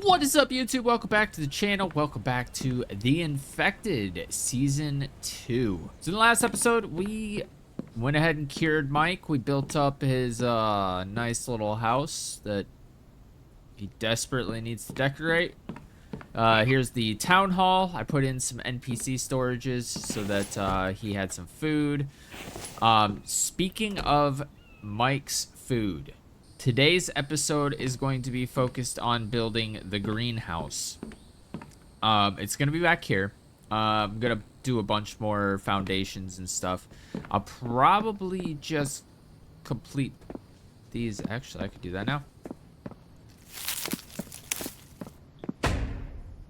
What is up, YouTube? Welcome back to the channel. Welcome back to The Infected Season 2. So in the last episode, we went ahead and cured Mike. We built up his nice little house that he desperately needs to decorate. Here's the town hall. I put in some NPC storages so that he had some food. Speaking of Mike's food, today's episode is going to be focused on building the greenhouse. It's going to be back here. I'm going to do a bunch more foundations and stuff. I'll probably just complete these. Actually, I could do that now.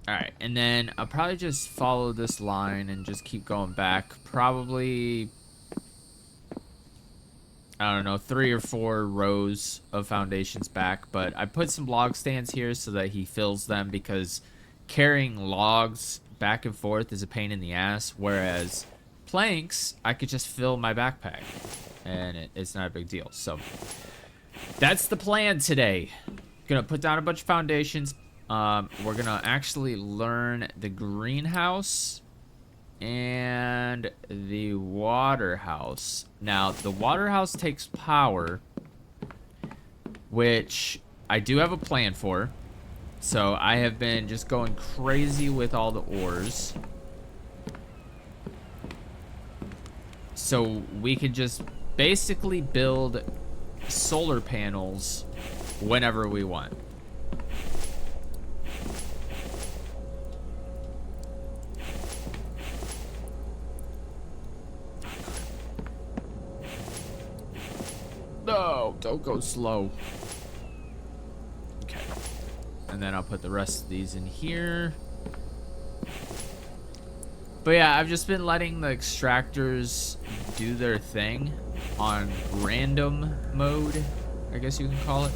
Alright, and then I'll probably just follow this line and just keep going back. Probably, I don't know, 3 or 4 rows of foundations back. But I put some log stands here so that he fills them, because carrying logs back and forth is a pain in the ass. Whereas planks, I could just fill my backpack and it's not a big deal. So that's the plan today. Gonna put down a bunch of foundations. We're gonna actually learn the greenhouse and the waterhouse. Now, the waterhouse takes power, which I do have a plan for. So I have been just going crazy with all the ores, so we can just basically build solar panels whenever we want. No, don't go slow. Okay. And then I'll put the rest of these in here. But yeah, I've just been letting the extractors do their thing on random mode, I guess you can call it.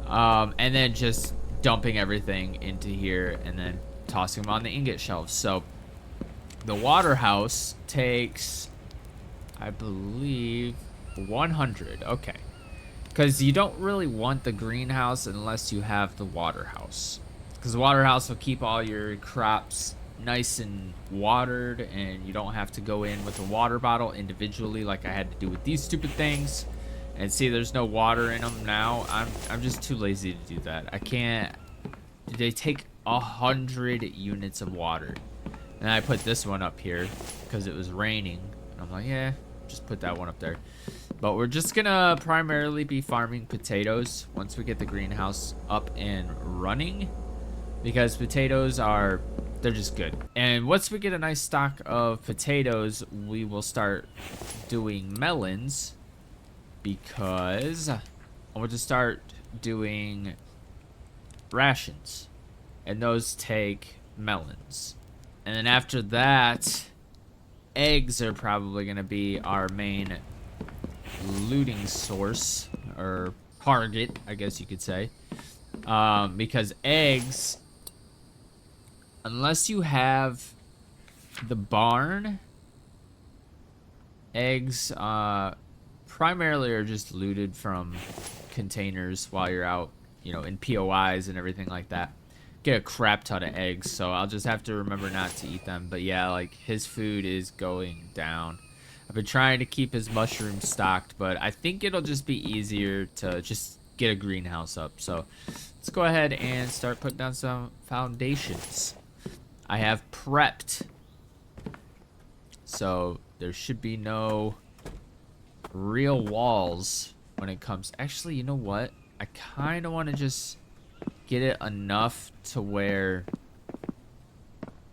And then just dumping everything into here and then tossing them on the ingot shelves. So the waterhouse takes, I believe, 100. Okay, because you don't really want the greenhouse unless you have the waterhouse, because the waterhouse will keep all your crops nice and watered, and you don't have to go in with a water bottle individually like I had to do with these stupid things. And see, there's no water in them now. I'm just too lazy to do that. I can't. They take 100 units of water. And I put this one up here because it was raining, and I'm like, yeah, just put that one up there. But we're just gonna primarily be farming potatoes once we get the greenhouse up and running, because potatoes are, they're just good. And once we get a nice stock of potatoes, we will start doing melons, because I want to start doing rations, and those take melons. And then after that, eggs are probably gonna be our main looting source, or target, I guess you could say, because eggs, unless you have the barn, eggs primarily are just looted from containers while you're out, you know, in POIs and everything like that. Get a crap ton of eggs, so I'll just have to remember not to eat them. But yeah, like, his food is going down. I've been trying to keep his mushrooms stocked, but I think it'll just be easier to just get a greenhouse up. So let's go ahead and start putting down some foundations. I have prepped, so there should be no real walls when it comes. Actually, you know what? I kind of want to just get it enough to where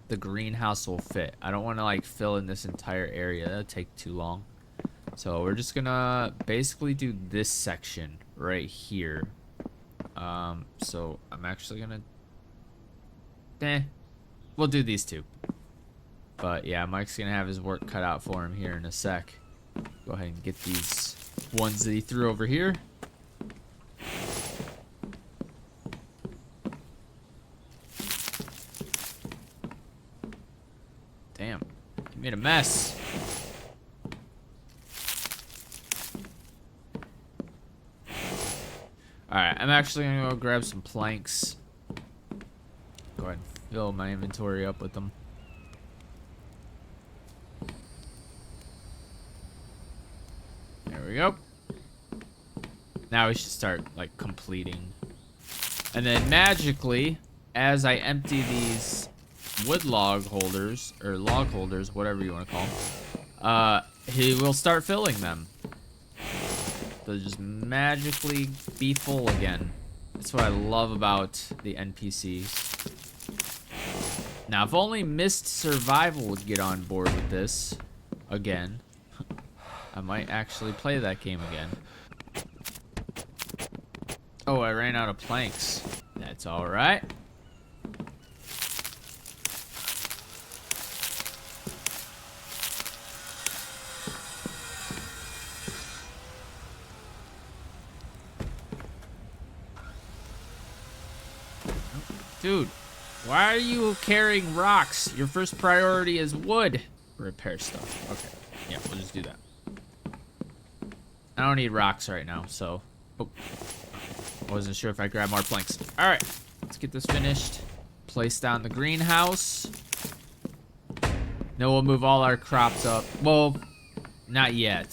the greenhouse will fit. I don't want to like fill in this entire area. That'll take too long. So we're just gonna basically do this section right here. So I'm actually gonna we'll do these two. But yeah, Mike's gonna have his work cut out for him here in a sec. Go ahead and get these ones that he threw over here. Damn, you made a mess. Alright, I'm actually gonna go grab some planks Go ahead and fill my inventory up with them. There we go. Now we should start, like, completing. And then magically, as I empty these wood log holders, or log holders, whatever you want to call them, he will start filling them. They'll just magically be full again. That's what I love about the NPCs. Now, if only Mist Survival would get on board with this again, I might actually play that game again. Oh, I ran out of planks. That's all right. Dude, why are you carrying rocks? Your first priority is wood. Repair stuff. Okay. Yeah, we'll just do that. I don't need rocks right now, so... Oh. I wasn't sure if I grabbed more planks. Alright. Let's get this finished. Place down the greenhouse. Then we'll move all our crops up. Well, not yet.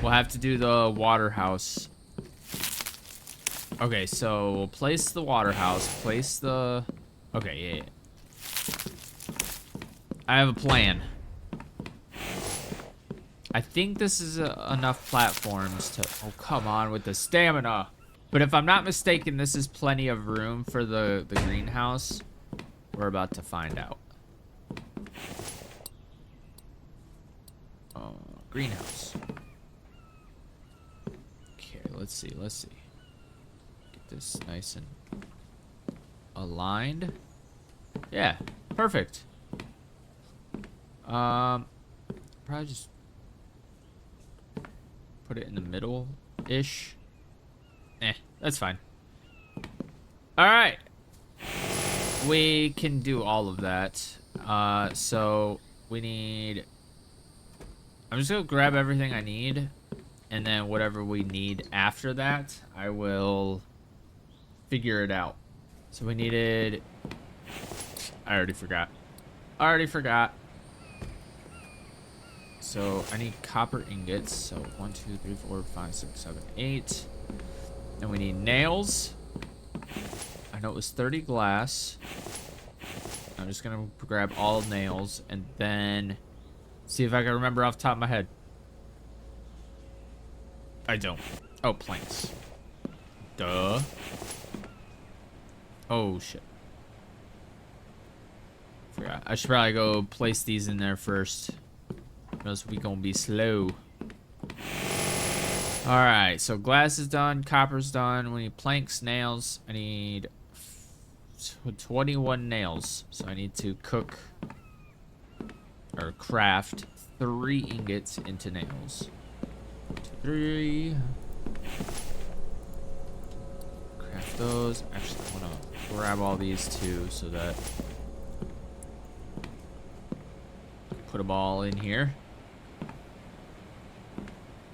We'll have to do the waterhouse. Okay, so we'll place the waterhouse. Place the... Okay, yeah. I have a plan. I think this is enough platforms to... Oh, come on with the stamina. But if I'm not mistaken, this is plenty of room for the greenhouse. We're about to find out. Oh, greenhouse. Okay, let's see. Get this nice and aligned. Yeah, perfect. Probably just put it in the middle-ish. That's fine. Alright. We can do all of that. So we need... I'm just gonna grab everything I need, and then whatever we need after that, I will figure it out. So we needed... I already forgot. So I need copper ingots. So 1, 2, 3, 4, 5, 6, 7, 8. And we need nails. I know it was 30 glass. I'm just gonna grab all nails and then see if I can remember off the top of my head. I don't. Oh, planks. Duh. Oh shit. Forgot. I should probably go place these in there first. Or else we gonna be slow. Alright, so glass is done, copper's done. We need planks, nails. I need 21 nails. So I need to cook or craft 3 ingots into nails. 1, 2, 3. Craft those. Actually, I want to grab all these too so that put them all in here.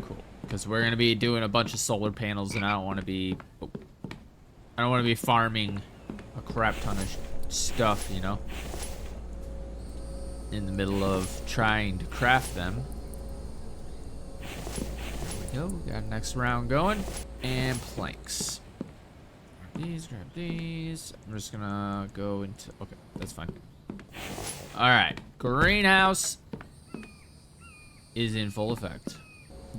Cool. Because we're gonna be doing a bunch of solar panels, and I don't want to be farming a crap ton of stuff, you know, in the middle of trying to craft them. There we go. We got a next round going. And planks. Grab these. I'm just gonna go into... Okay, that's fine. Alright. Greenhouse is in full effect.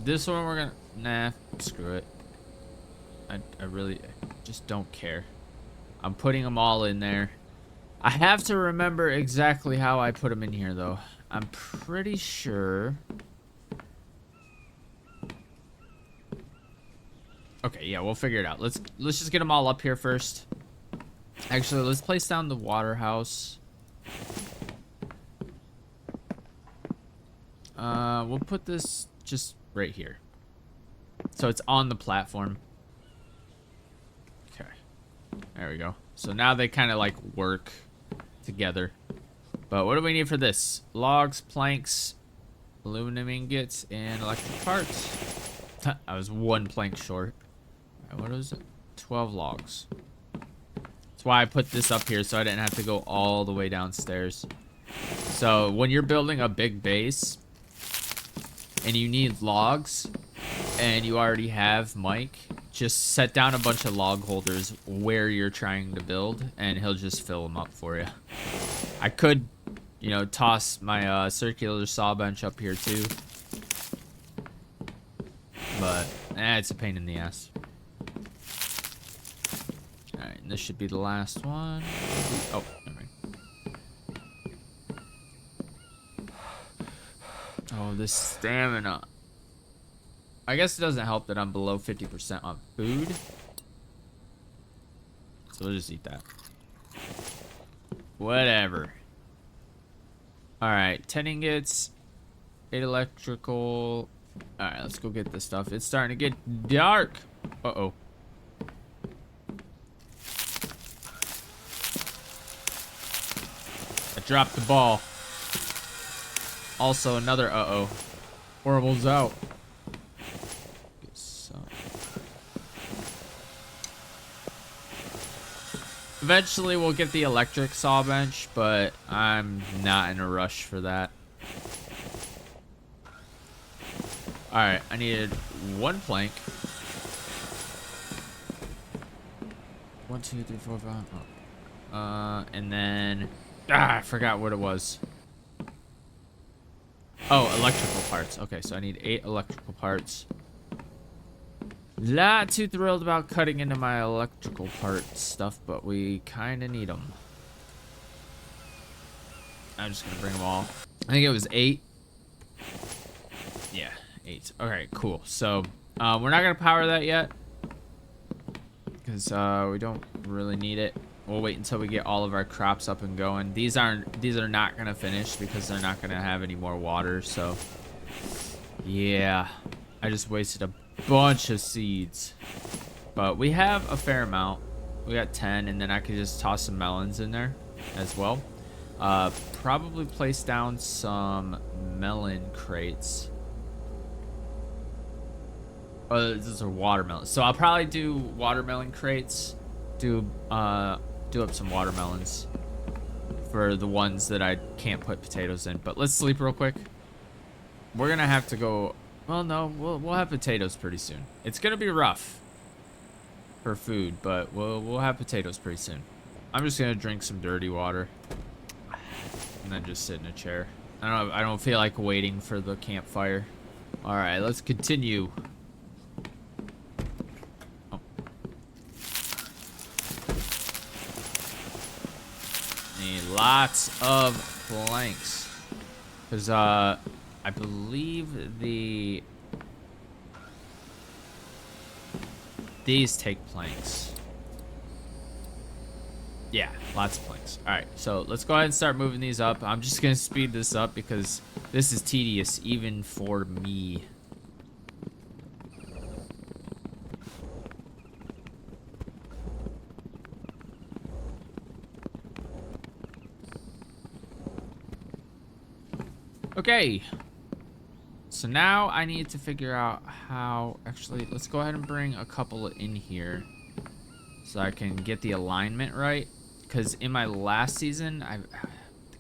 This one we're gonna... Nah, screw it. I really just don't care. I'm putting them all in there. I have to remember exactly how I put them in here, though. I'm pretty sure... Okay, yeah, we'll figure it out. Let's just get them all up here first. Actually, let's place down the waterhouse. We'll put this just right here. So it's on the platform. Okay. There we go. So now they kind of like work together. But what do we need for this? Logs, planks, aluminum ingots, and electric parts. I was 1 plank short. What is it? 12 logs. why I put this up here so I didn't have to go all the way downstairs. So when you're building a big base and you need logs and you already have Mike, just set down a bunch of log holders where you're trying to build and he'll just fill them up for you. I could, you know, toss my circular saw bench up here too. But it's a pain in the ass. Alright, and this should be the last one. Oh, never mind. Oh, this stamina. I guess it doesn't help that I'm below 50% on food. So we'll just eat that. Whatever. Alright, 10 ingots, 8 electrical. Alright, let's go get this stuff. It's starting to get dark. Uh-oh. I dropped the ball. Also, another uh-oh. Horrible's out. Eventually, we'll get the electric saw bench, but I'm not in a rush for that. Alright, I needed 1 plank. 1, 2, 3, 4, 5. Oh. And then... I forgot what it was. Oh, electrical parts. Okay, so I need 8 electrical parts. Not too thrilled about cutting into my electrical part stuff, but we kind of need them. I'm just going to bring them all. I think it was 8. Yeah, 8. Okay, cool. So, we're not going to power that yet. Because we don't really need it. We'll wait until we get all of our crops up and going. These are not going to finish because they're not going to have any more water. So, yeah. I just wasted a bunch of seeds. But we have a fair amount. We got 10, and then I could just toss some melons in there as well. Probably place down some melon crates. Oh, these are watermelons. So I'll probably do watermelon crates. Do up some watermelons for the ones that I can't put potatoes in. But let's sleep real quick. We're gonna have to go. Well, no, we'll have potatoes pretty soon. It's gonna be rough for food, but we'll have potatoes pretty soon. I'm just gonna drink some dirty water and then just sit in a chair. I don't feel like waiting for the campfire. All right, let's continue. Oh. Need lots of planks because I believe these take planks. Yeah, lots of planks. All right, so let's go ahead and start moving these up. I'm just gonna speed this up because this is tedious even for me. Okay. So now I need to figure out how, actually, let's go ahead and bring a couple in here so I can get the alignment right. Because in my last season, I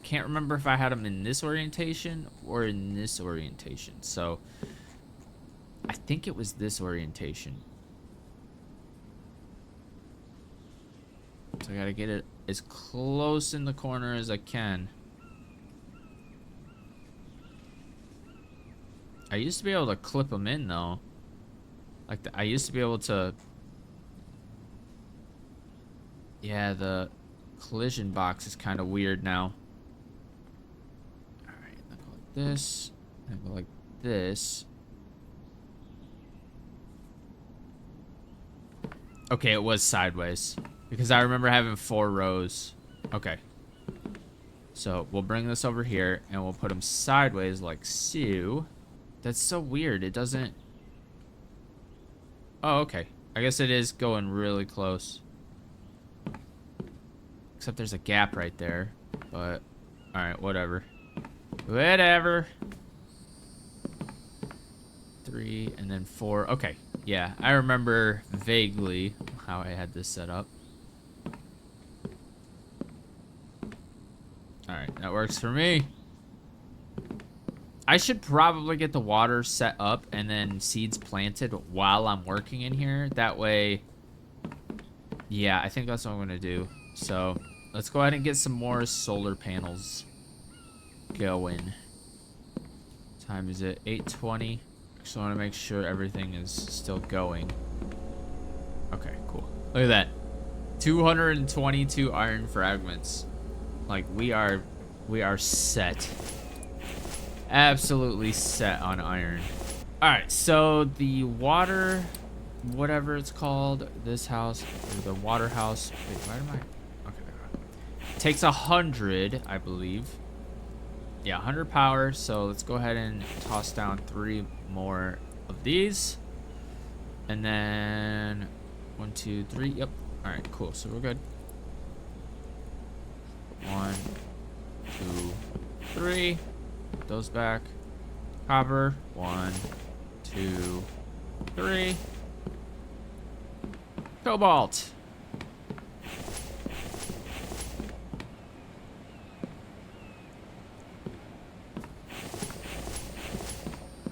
can't remember if I had them in this orientation or in this orientation. So I think it was this orientation. So I gotta get it as close in the corner as I can. I used to be able to clip them in though. Like I used to be able to. Yeah, the collision box is kind of weird now. All right, I'll go like this. I'll go like this. Okay, it was sideways because I remember having 4 rows. Okay. So we'll bring this over here and we'll put them sideways like so. That's so weird. It doesn't... Oh, okay. I guess it is going really close. Except there's a gap right there. But, alright, whatever. Whatever. 3 and then 4. Okay. Yeah, I remember vaguely how I had this set up. Alright, that works for me. I should probably get the water set up and then seeds planted while I'm working in here. That way, yeah, I think that's what I'm gonna do. So, let's go ahead and get some more solar panels going. What time is it? 8:20. Just want to make sure everything is still going. Okay, cool. Look at that. 222 iron fragments. Like, we are set. Absolutely set on iron. Alright, so the water, whatever it's called, this house, or the water house. Wait, why am I? Okay, takes 100, I believe. Yeah, 100 power. So let's go ahead and toss down 3 more of these. And then 1, 2, 3. Yep. Alright, cool. So we're good. 1, 2, 3. Put those back. Copper. 1, 2, 3. Cobalt.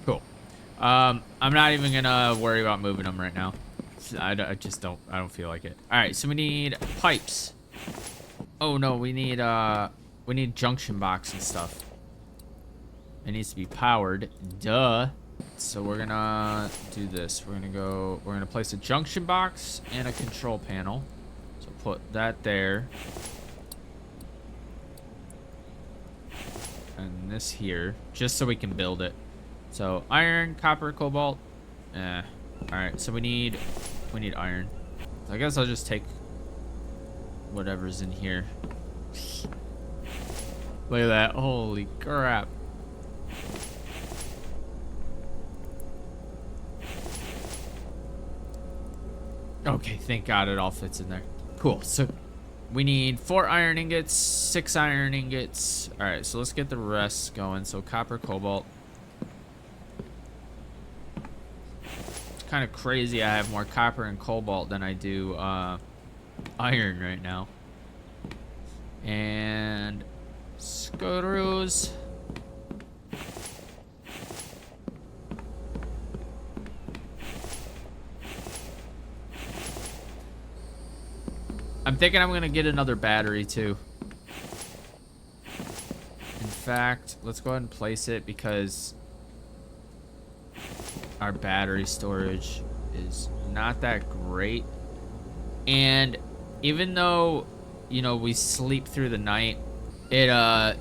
Cool. I'm not even gonna worry about moving them right now. I just don't. I don't feel like it. All right, so we need pipes. Oh no, we need junction box and stuff. It needs to be powered. Duh. So we're gonna do this. We're gonna place a junction box and a control panel. So put that there. And this here, just so we can build it. So iron, copper, cobalt. All right, so we need iron. So I guess I'll just take whatever's in here. Look at that. Holy crap. Okay, thank God it all fits in there. Cool. So we need 4 iron ingots, 6 iron ingots. All right, so let's get the rest going. So copper, cobalt. It's kind of crazy. I have more copper and cobalt than I do iron right now. And screws. I'm thinking I'm gonna get another battery too. In fact, let's go ahead and place it because our battery storage is not that great. And even though, you know, we sleep through the night, the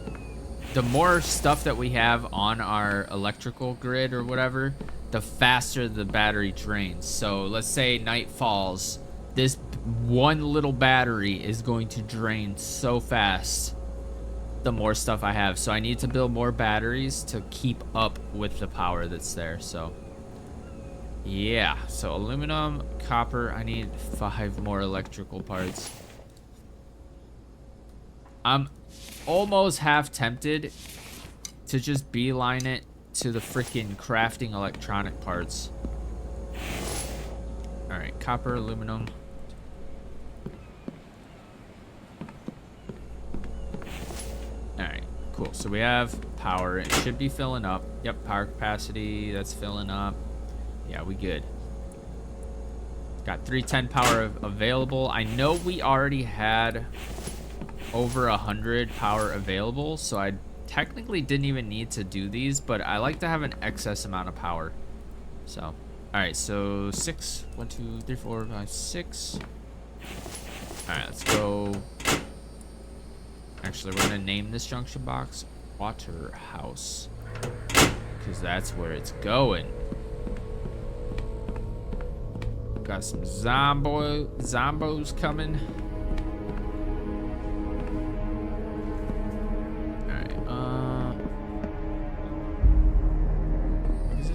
more stuff that we have on our electrical grid or whatever, the faster the battery drains. So let's say night falls, this one little battery is going to drain so fast the more stuff I have. So I need to build more batteries to keep up with the power that's there. So yeah, so aluminum, copper, I need 5 more electrical parts. I'm almost half tempted to just beeline it to the freaking crafting electronic parts. All right, copper, aluminum. All right, cool. So we have power. It should be filling up. Yep, power capacity, that's filling up. Yeah, we good. Got 310 power available. I know we already had over 100 power available, so I technically didn't even need to do these, but I like to have an excess amount of power. So, all right, so 6, 1, 2, 3, 4, 5, 6. All right, let's go. Actually, we're gonna name this junction box Waterhouse because that's where it's going. Got some zombos coming.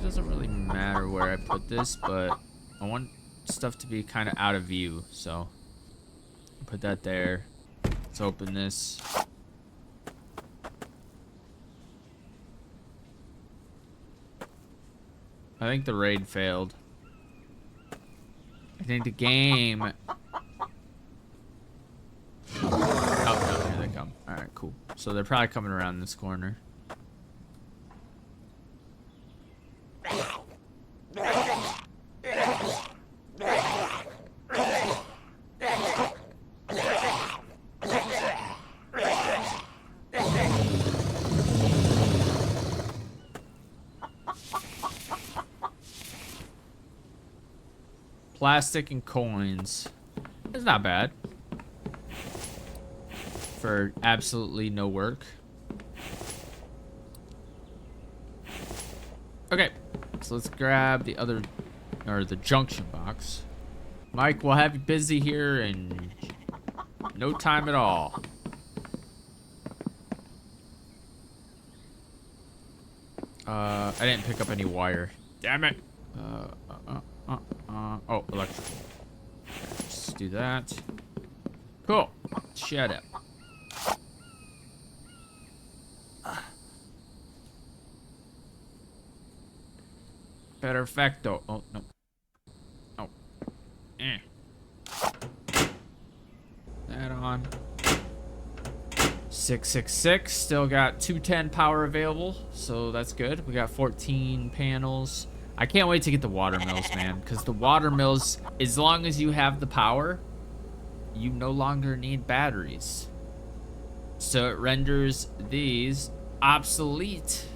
Doesn't really matter where I put this, but I want stuff to be kind of out of view, so put that there. Let's open this. I think the raid failed. I think the game... Oh, no, here they come. Alright, cool. So they're probably coming around this corner. Plastic and coins. It's not bad. For absolutely no work. Okay, so let's grab the other, or the junction box. Mike, we'll have you busy here in no time at all. I didn't pick up any wire. Damn it. Oh, electrical. Let's do that. Cool. Shut up. Perfecto. Oh, no. Oh. That on. 666. Still got 210 power available, so that's good. We got 14 panels. I can't wait to get the water mills, man, because the water mills, as long as you have the power, you no longer need batteries. So it renders these obsolete.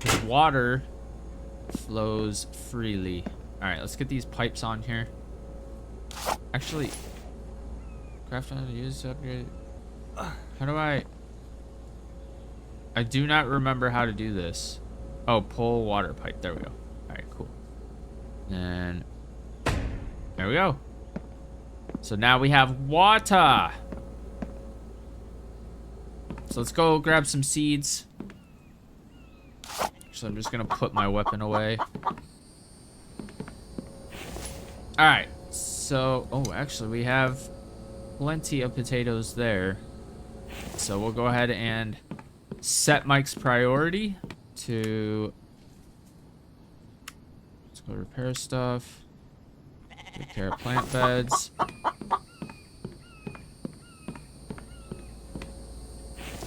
The water flows freely. All right, let's get these pipes on here. Actually, craft on use to upgrade. How do I do not remember how to do this. Oh, pull water pipe. There we go. All right, cool. And there we go. So now we have water. So let's go grab some seeds. So I'm just gonna put my weapon away. All right. So, oh, actually, we have plenty of potatoes there. So we'll go ahead and set Mike's priority to, let's go repair stuff, take care of plant beds.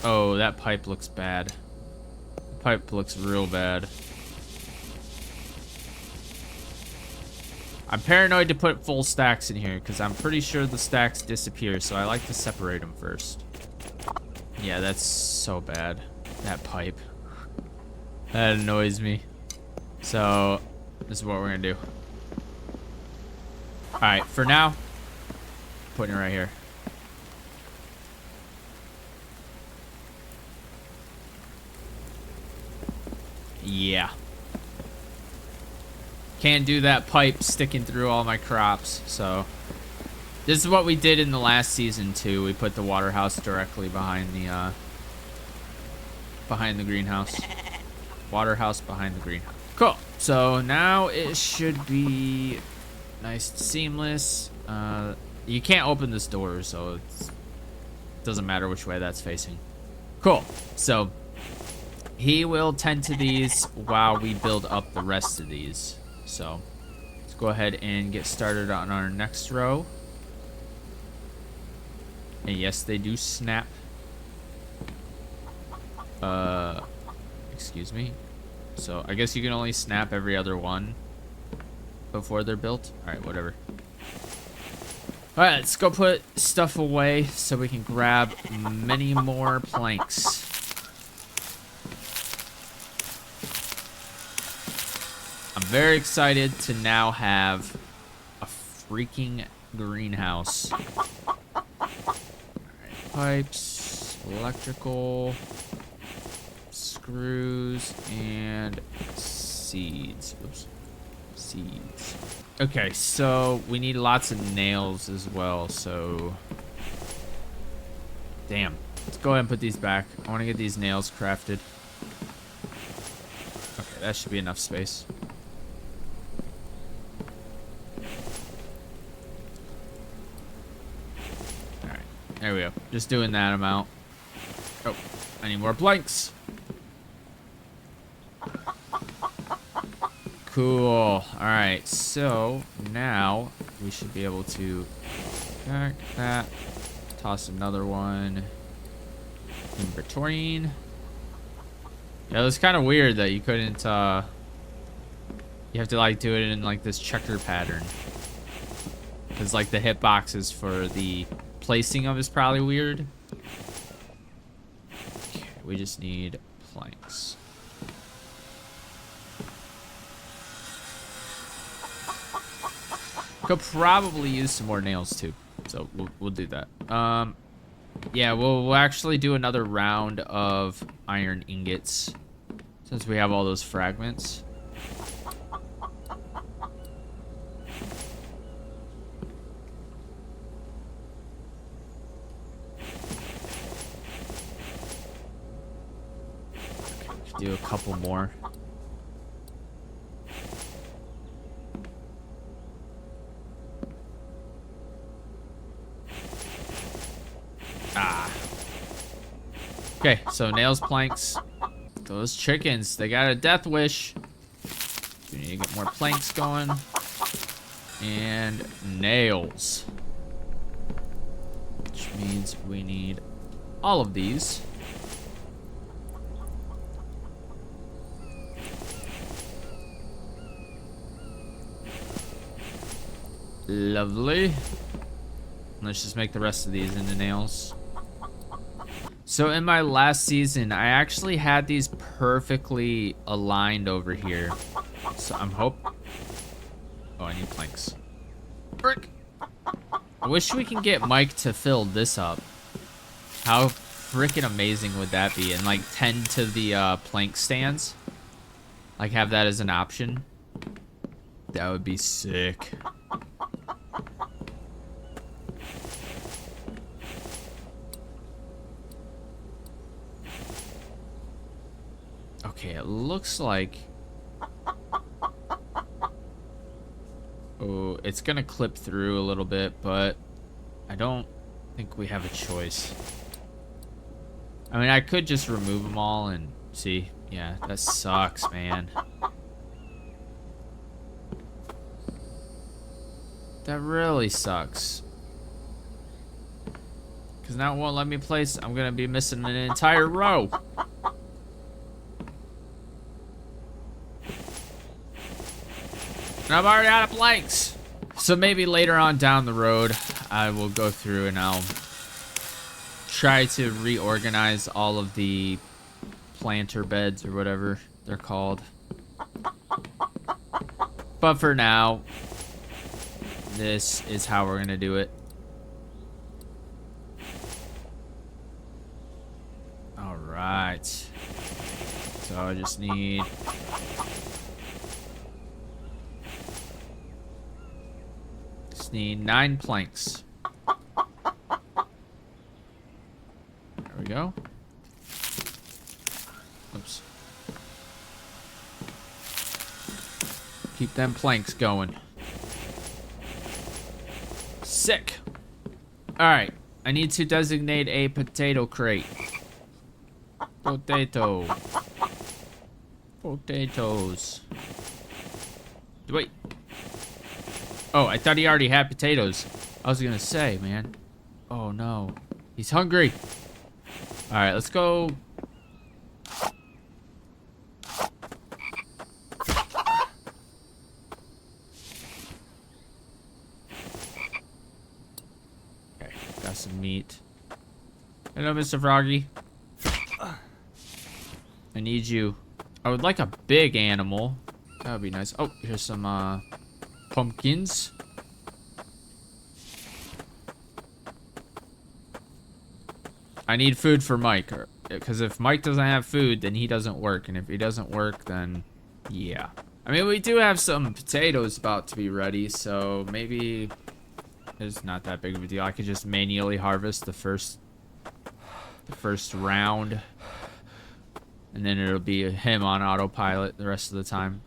Oh, that pipe looks bad. The pipe looks real bad. I'm paranoid to put full stacks in here because I'm pretty sure the stacks disappear, so I like to separate them first. Yeah, that's so bad. That pipe. That annoys me. So, this is what we're gonna do. Alright, for now, putting it right here. Yeah. Can't do that pipe sticking through all my crops, so. This is what we did in the last season too. We put the water house directly behind the greenhouse. Water house behind the greenhouse. Cool. So now it should be nice and seamless. You can't open this door, so it doesn't matter which way that's facing. Cool. So he will tend to these while we build up the rest of these. So let's go ahead and get started on our next row. And yes, they do snap. Excuse me. So I guess you can only snap every other one before they're built. All right, whatever. All right, let's go put stuff away so we can grab many more planks. I'm very excited to now have a freaking greenhouse. All right, pipes, electrical, screws, and seeds. Oops. Seeds. Okay, so we need lots of nails as well, so damn. Let's go ahead and put these back. I want to get these nails crafted. Okay, that should be enough space. Alright, there we go. Just doing that amount. Oh, I need more blanks. Cool. Alright, so now we should be able to back that, Toss another one in between. Yeah, it was kind of weird that you couldn't, you have to, like, do it in, like, this checker pattern. Because, like, the hitboxes for the placing of is probably weird. Okay, we just need planks. Could probably use some more nails, too. So, we'll do that. Yeah, we'll actually do another round of iron ingots. Since we have all those fragments. Do a couple more. Ah. Okay, so nails, planks. Those chickens, they got a death wish. We need to get more planks going. And nails. Which means we need all of these. Lovely. Let's just make the rest of these into nails. So in my last season, I actually had these perfectly aligned over here. So I'm Oh, I need planks. Frick. I wish we can get Mike to fill this up. How freaking amazing would that be? And like tend to the plank stands. Like have that as an option. That would be sick. Okay, it looks like... Oh, it's gonna clip through a little bit, but I don't think we have a choice. I mean, I could just remove them all and see. Yeah, that sucks, man. That really sucks. Because now it won't let me place. I'm gonna be missing an entire row. And I'm already out of planks. So maybe later on down the road, I will go through and I'll try to reorganize all of the planter beds or whatever they're called. But for now, this is how we're gonna do it. All right. So I just need... need 9 planks. There we go. Oops. Keep them planks going. Sick. Alright. I need to designate a potato crate. Potato. Potatoes. Wait. Oh, I thought he already had potatoes. I was gonna say, man. Oh, no. He's hungry. All right, let's go. Okay, got some meat. Hello, Mr. Froggy. I need you. I would like a big animal. That would be nice. Oh, here's some, pumpkins. I need food for Mike, because if Mike doesn't have food, then he doesn't work, and if he doesn't work, then yeah. I mean, we do have some potatoes about to be ready, so maybe it's not that big of a deal. I could just manually harvest the first round, and then it'll be him on autopilot the rest of the time.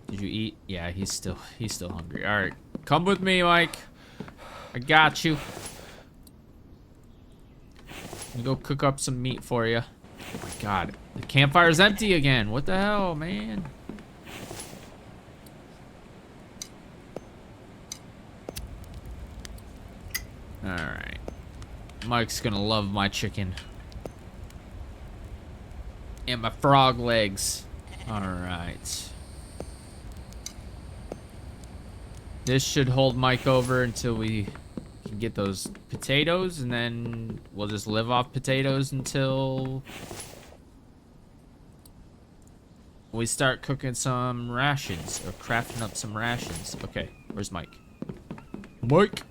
Did you eat? Yeah, he's still hungry. All right, come with me, Mike. I got you. Let me go cook up some meat for you. Oh my God, the campfire's empty again. What the hell, man? All right. Mike's gonna love my chicken. And my frog legs. Alright. This should hold Mike over until we can get those potatoes, and then we'll just live off potatoes until we start cooking some rations, or crafting up some rations. Okay, where's Mike? Mike!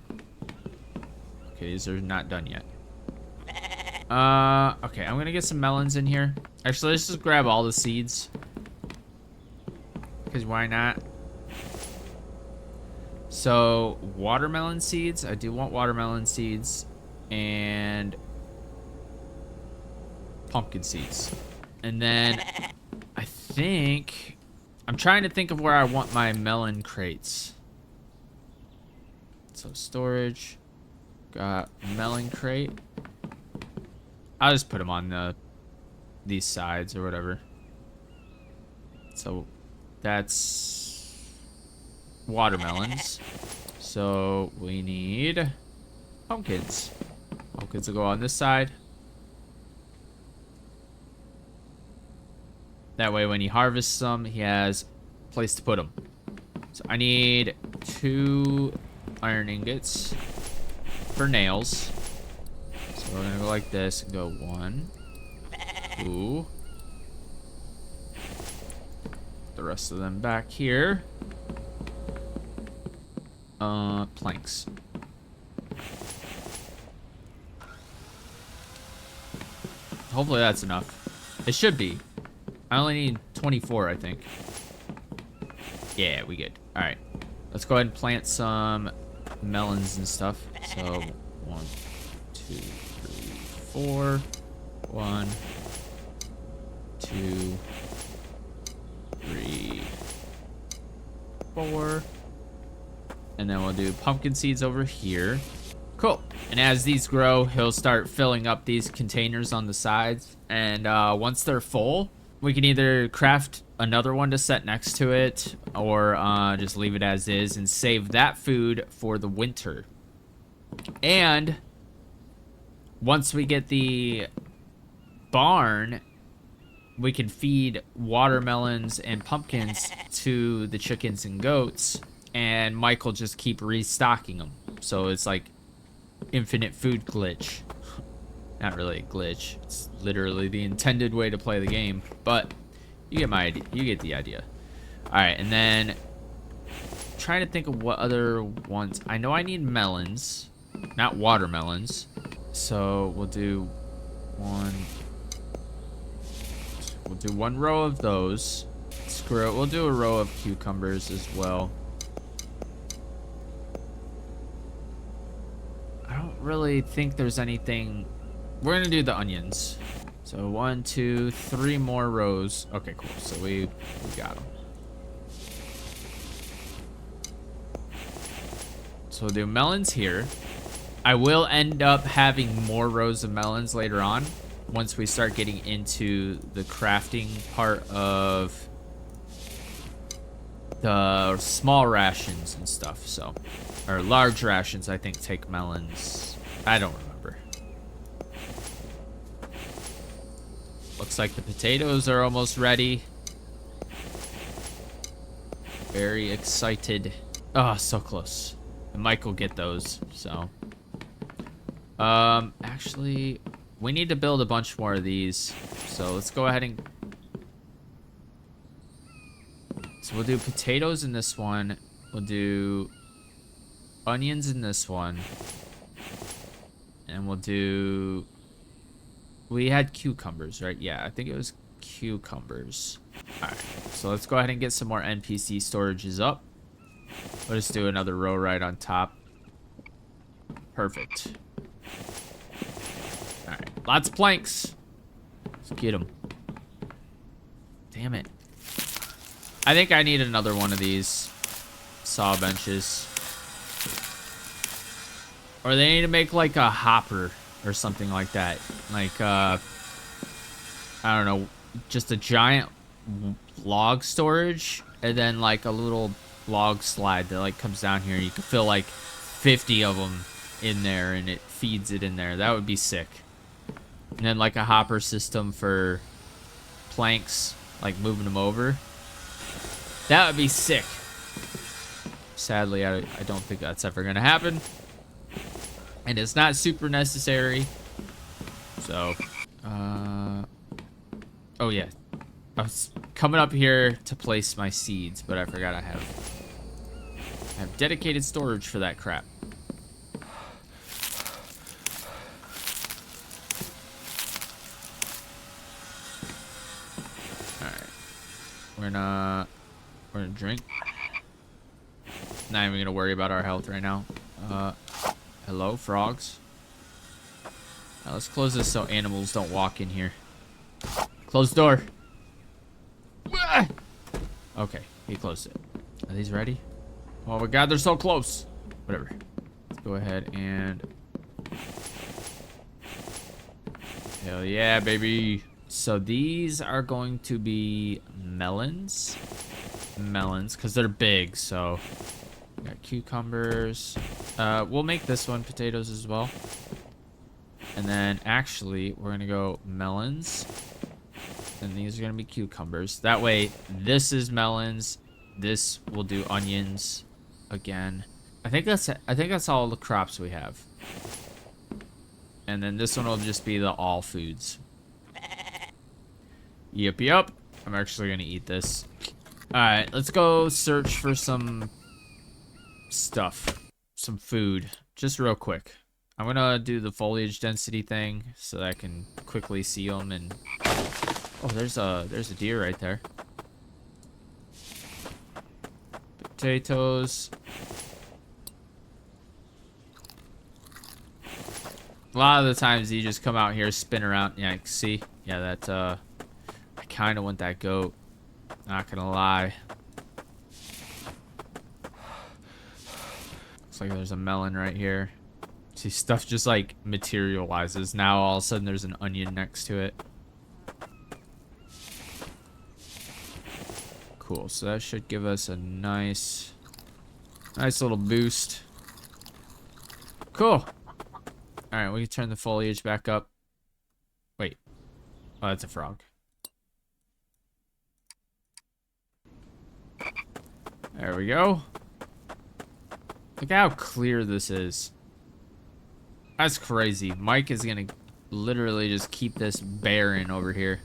Okay, these are not done yet. Okay, I'm gonna get some melons in here. Actually, let's just grab all the seeds. Because why not? So, watermelon seeds. I do want watermelon seeds. And pumpkin seeds. And then I think I'm trying to think of where I want my melon crates. So storage, got melon crate. I'll just put them on these sides or whatever. So that's watermelons. So we need pumpkins. Pumpkins will go on this side. That way when he harvests them, he has a place to put them. So I need 2 iron ingots for nails. So we're gonna go like this and go 1, 2. The rest of them back here. Planks. Hopefully that's enough. It should be. I only need 24, I think. Yeah, we good. All right, let's go ahead and plant some melons and stuff. So 1, 2, 3, 4. 1, 2, 3, 4. And then we'll do pumpkin seeds over here. Cool. And as these grow, he'll start filling up these containers on the sides. And once they're full, we can either craft another one to set next to it, or just leave it as is and save that food for the winter. And once we get the barn, we can feed watermelons and pumpkins to the chickens and goats, and Mike will just keep restocking them. So it's like infinite food glitch. Not really a glitch. It's literally the intended way to play the game, but you get my idea. You get the idea. All right, and then trying to think of what other ones. I know I need melons, not watermelons. So we'll do one. We'll do 1 row of those. Screw it. We'll do a row of cucumbers as well. I don't really think there's anything. We're gonna do the onions. So 1, 2, 3 more rows. Okay, cool. So we got them. So we'll do melons here. I will end up having more rows of melons later on, once we start getting into the crafting part of the small rations and stuff. So, or large rations, I think, take melons. I don't remember. Looks like the potatoes are almost ready. Very excited. Oh, so close. And Mike will get those, so. Actually, we need to build a bunch more of these. So let's go ahead and. So we'll do potatoes in this one. We'll do onions in this one. And we'll do. We had cucumbers, right? Yeah, I think it was cucumbers. Alright, so let's go ahead and get some more NPC storages up. We'll just do another row right on top. Perfect. Alright, lots of planks. Let's get them. Damn it. I think I need another one of these saw benches. Or they need to make like a hopper or something like that. Like, I don't know, just a giant log storage, and then like a little log slide that like comes down here. You can fill like 50 of them in there and it feeds it in there. That would be sick. And then like a hopper system for planks, like moving them over. That would be sick. Sadly, I don't think that's ever gonna happen. And it's not super necessary. So, oh yeah. I was coming up here to place my seeds, but I forgot I have dedicated storage for that crap. Alright. We're gonna drink. Not even gonna worry about our health right now. Hello, frogs. Now let's close this so animals don't walk in here. Close the door. Okay, he closed it. Are these ready? Oh my god, they're so close. Whatever. Let's go ahead and... Hell yeah, baby. So these are going to be melons. Melons, because they're big, so... We got cucumbers. We'll make this one potatoes as well. And then, actually, we're going to go melons. And these are going to be cucumbers. That way, this is melons. This will do onions again. I think that's all the crops we have. And then this one will just be the all foods. Yep. I'm actually going to eat this. Alright, let's go search for some stuff. Some food. Just real quick. I'm going to do the foliage density thing so that I can quickly see them and... Oh, there's a deer right there. Potatoes. A lot of the times you just come out here, spin around. Yeah, see? Yeah, that, I kind of want that goat. Not gonna lie. Looks like there's a melon right here. See, stuff just, like, materializes. Now, all of a sudden, there's an onion next to it. Cool, so that should give us a nice little boost. Cool. Alright, we can turn the foliage back up. Wait. Oh, that's a frog. There we go. Look how clear this is. That's crazy. Mike is gonna literally just keep this barren over here.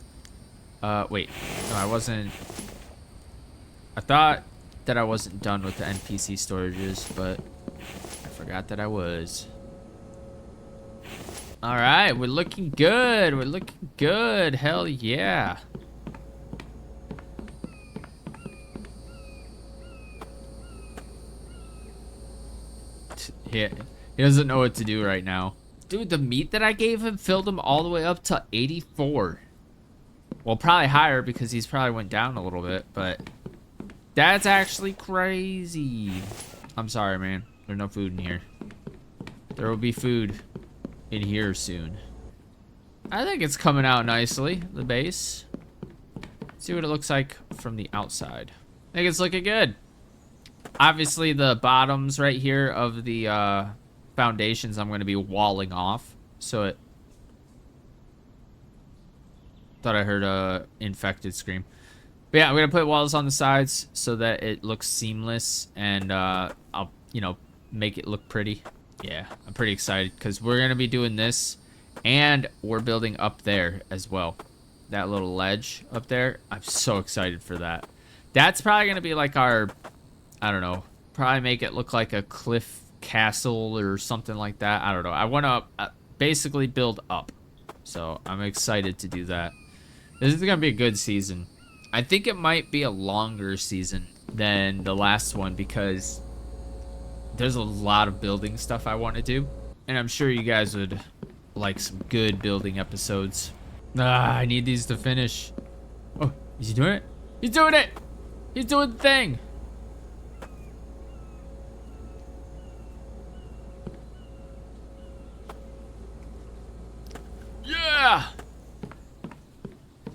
Wait. No, I wasn't... I thought that I wasn't done with the NPC storages, but I forgot that I was. Alright, we're looking good. We're looking good. Hell yeah. Yeah, he doesn't know what to do right now. Dude, the meat that I gave him filled him all the way up to 84. Well, probably higher because he's probably went down a little bit, but... That's actually crazy. I'm sorry, man. There's no food in here. There will be food in here soon. I think it's coming out nicely, the base. Let's see what it looks like from the outside. I think it's looking good. Obviously, the bottoms right here of the foundations I'm going to be walling off. So it... Thought I heard a infected scream. But yeah, I'm going to put walls on the sides so that it looks seamless and I'll, you know, make it look pretty. Yeah, I'm pretty excited because we're going to be doing this and we're building up there as well. That little ledge up there. I'm so excited for that. That's probably going to be like our, I don't know, probably make it look like a cliff castle or something like that. I don't know. I want to basically build up. So I'm excited to do that. This is going to be a good season. I think it might be a longer season than the last one because there's a lot of building stuff I want to do. And I'm sure you guys would like some good building episodes. I need these to finish. Oh, is he doing it? He's doing it! He's doing the thing! Yeah!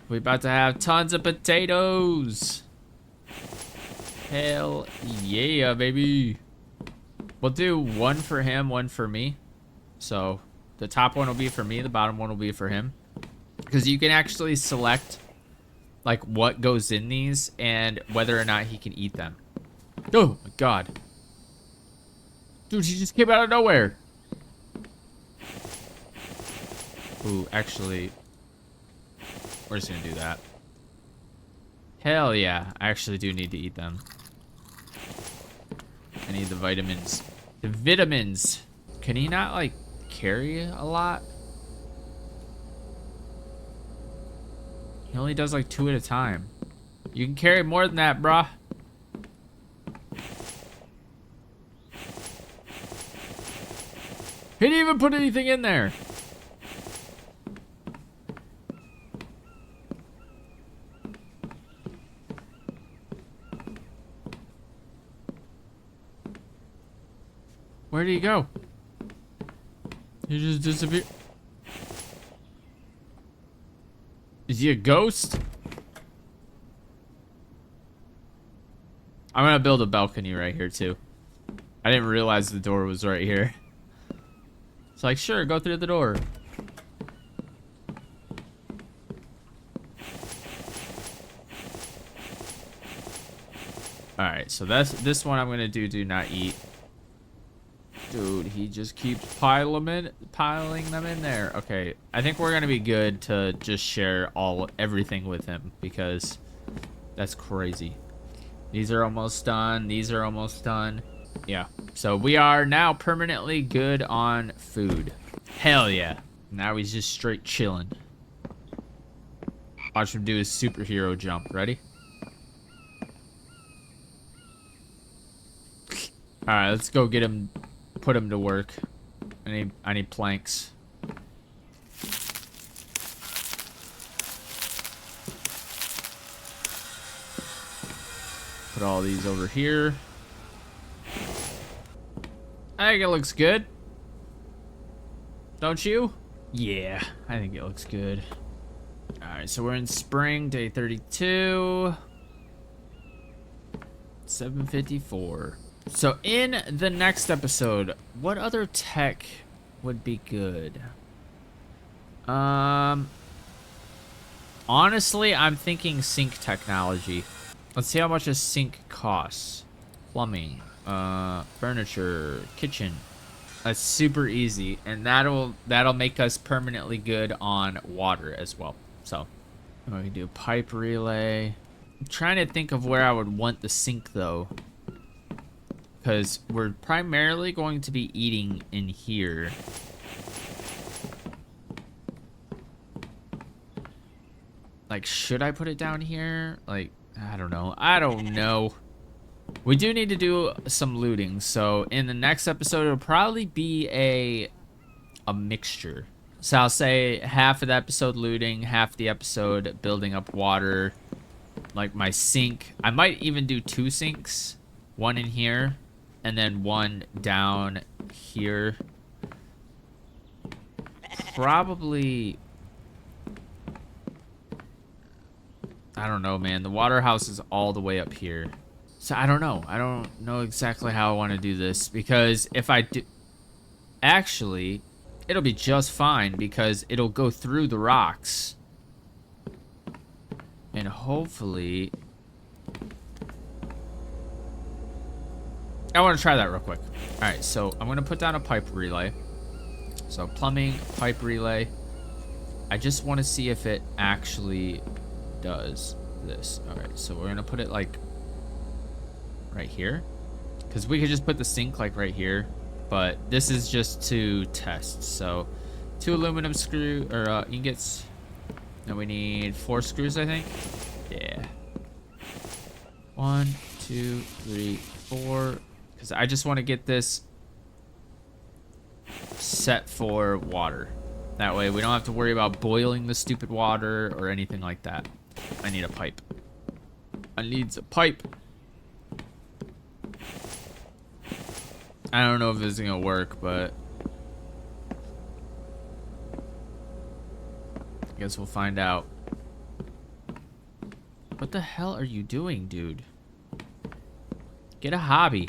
We're about to have tons of potatoes. Hell yeah, baby. We'll do one for him, one for me. So the top one will be for me, the bottom one will be for him. Because you can actually select like what goes in these and whether or not he can eat them. Oh my god. Dude, she just came out of nowhere. Ooh, actually, we're just gonna do that. Hell yeah, I actually do need to eat them. I need the vitamins. The vitamins. Can he not, like, carry a lot? He only does, like, 2 at a time. You can carry more than that, bruh. He didn't even put anything in there. Where did he go? He just disappeared. Is he a ghost? I'm gonna build a balcony right here too. I didn't realize the door was right here. It's like, sure, go through the door. Alright, so this one I'm gonna do not eat. Dude, he just keeps piling them in there. Okay, I think we're gonna be good to just share everything with him because that's crazy. These are almost done. These are almost done. Yeah, so we are now permanently good on food. Hell yeah. Now he's just straight chilling. Watch him do his superhero jump. Ready? Alright, let's go get him. Put him to work. I need planks. Put all these over here. I think it looks good. Don't you? Yeah, I think it looks good. Alright, so we're in spring, day 32. 7:54. So in the next episode, what other tech would be good? Honestly, I'm thinking sink technology. Let's see how much a sink costs. Plumbing, furniture, kitchen. That's super easy, and that'll make us permanently good on water as well. So we can do a pipe relay. I'm trying to think of where I would want the sink though. Because we're primarily going to be eating in here. Like, should I put it down here? Like, I don't know. I don't know. We do need to do some looting. So in the next episode, it'll probably be a mixture. So I'll say half of the episode looting, half the episode building up water. Like my sink. I might even do 2 sinks. One in here. And then one down here. Probably... I don't know, man. The waterhouse is all the way up here. So I don't know. I don't know exactly how I want to do this. Because if I do... Actually, it'll be just fine. Because it'll go through the rocks. And hopefully... I want to try that real quick. Alright, so I'm going to put down a pipe relay. So plumbing, pipe relay. I just want to see if it actually does this. Alright, so we're going to put it like right here. Because we could just put the sink like right here. But this is just to test. So 2 aluminum screw or ingots. And we need 4 screws, I think. Yeah. 1, 2, 3, 4. Because I just want to get this set for water. That way we don't have to worry about boiling the stupid water or anything like that. I need a pipe. I need a pipe. I don't know if this is going to work, but... I guess we'll find out. What the hell are you doing, dude? Get a hobby.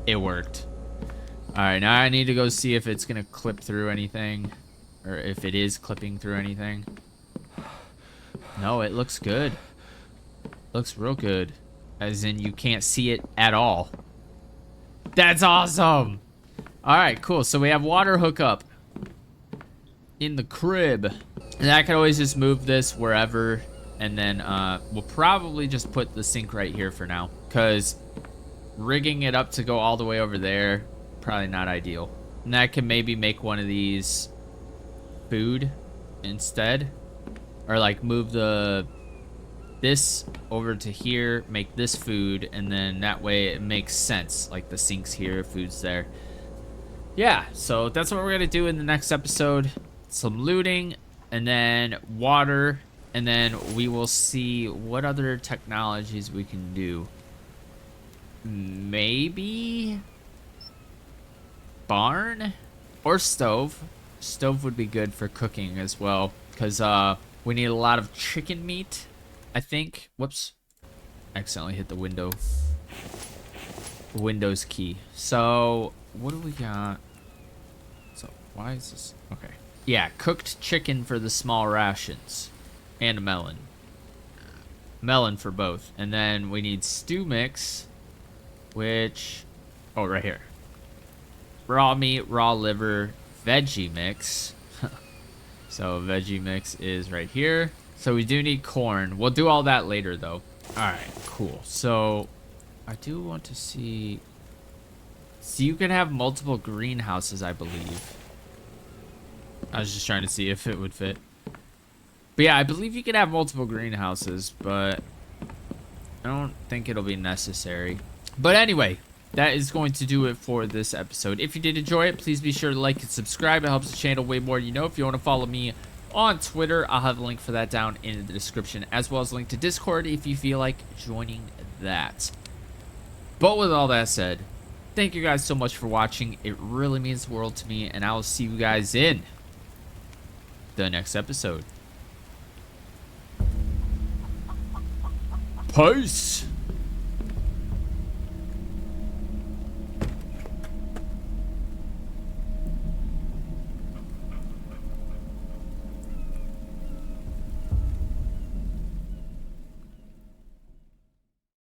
It worked. All right, now I need to go see if it's gonna clip through anything, or if it is clipping through anything. No, it looks good. Looks real good. As in, you can't see it at all. That's awesome. All right, cool. So we have water hookup in the crib. And I could always just move this wherever. And then we'll probably just put the sink right here for now. Because rigging it up to go all the way over there, probably not ideal. And I can maybe make one of these food instead. Or like move this over to here, make this food, and then that way it makes sense. Like the sink's here, food's there. Yeah, so that's what we're gonna do in the next episode. Some looting, and then water, and then we will see what other technologies we can do. Maybe barn or stove. Stove would be good for cooking as well, because we need a lot of chicken meat, I think. Whoops. Accidentally hit the Windows key. So, what do we got? So, why is this? Okay. Yeah, cooked chicken for the small rations. And a melon. Melon for both. And then we need stew mix, which... Oh, right here. Raw meat, raw liver, veggie mix. So, veggie mix is right here. So, we do need corn. We'll do all that later, though. Alright, cool. So, I do want to see... So, you can have multiple greenhouses, I believe. I was just trying to see if it would fit. But yeah, I believe you can have multiple greenhouses, but I don't think it'll be necessary. But anyway, that is going to do it for this episode. If you did enjoy it, please be sure to like and subscribe. It helps the channel way more than you know. If you want to follow me on Twitter, I'll have a link for that down in the description, as well as a link to Discord if you feel like joining that. But with all that said, thank you guys so much for watching. It really means the world to me, and I will see you guys in the next episode. Peace.